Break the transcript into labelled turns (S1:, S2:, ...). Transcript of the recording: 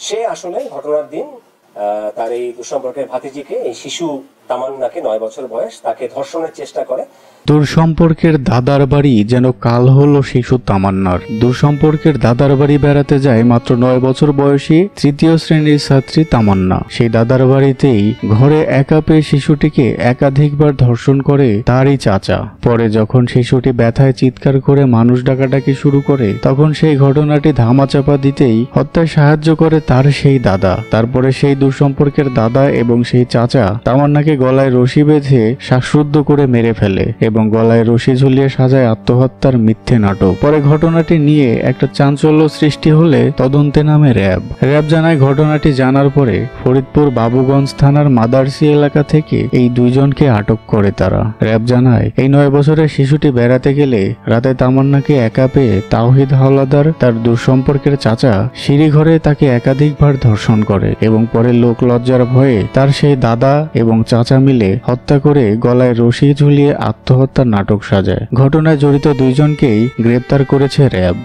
S1: সে আসলে ঘটনার দিন তার এই দুঃসম্পর্কের ভাতিজিকে, এই শিশু তামান্নাকে, 9 বছর বয়স, তাকে ধর্ষণের চেষ্টা করে।
S2: দূরসম্পর্কের দাদার বাড়ি যেন কাল হলো শিশু তামান্নার। দূরসম্পর্কের দাদার বাড়ি বেড়াতে যায় মাত্র 9 বছর বয়সী 3য় শ্রেণীর ছাত্রী তামান্না। সেই দাদার বাড়িতেই ঘরে একা পেয়ে শিশুটিকে একাধিকবার ধর্ষণ করে তারই চাচা। পরে যখন শিশুটি ব্যথায় চিৎকার করে মানুষ ডাকাডাকি শুরু করে, তখন সেই ঘটনাটি ধামাচাপা দিতেই হত্যায় সাহায্য করে তার সেই দাদা। তারপরে সেই দূরসম্পর্কের দাদা এবং সেই চাচা তামান্নাকে গলায় রশি বেঁধে শ্বাসরুদ্ধ করে মেরে ফেলে এবং গলায় রশি ঝুলিয়ে সাজায় আত্মহত্যার মিথ্যে নাটক। পরে ঘটনাটি নিয়ে একটা চাঞ্চল্য সৃষ্টি হলে তদন্তে নামে র্যাব। জানায় ঘটনাটি জানার পরে ফরিদপুর বাবুগঞ্জ থানার মাদারসি এলাকা থেকে এই দুইজনকে আটক করে তারা। র্যাব জানায় এই 9 বছরের শিশুটি বেড়াতে গেলে রাতে তামান্নাকে একা পেয়ে তাওহিদ হাওলাদার, তার দূরসম্পর্কের চাচা, সিঁড়িঘরে তাকে একাধিকবার ধর্ষণ করে এবং পরে লোক লজ্জার ভয়ে তার সেই দাদা এবং চাচা মিলে হত্যা করে গলায় রশি ঝুলিয়ে আত্মহত্যার নাটক সাজায়। ঘটনায় জড়িত দুইজনকেই গ্রেপ্তার করেছে র্যাব।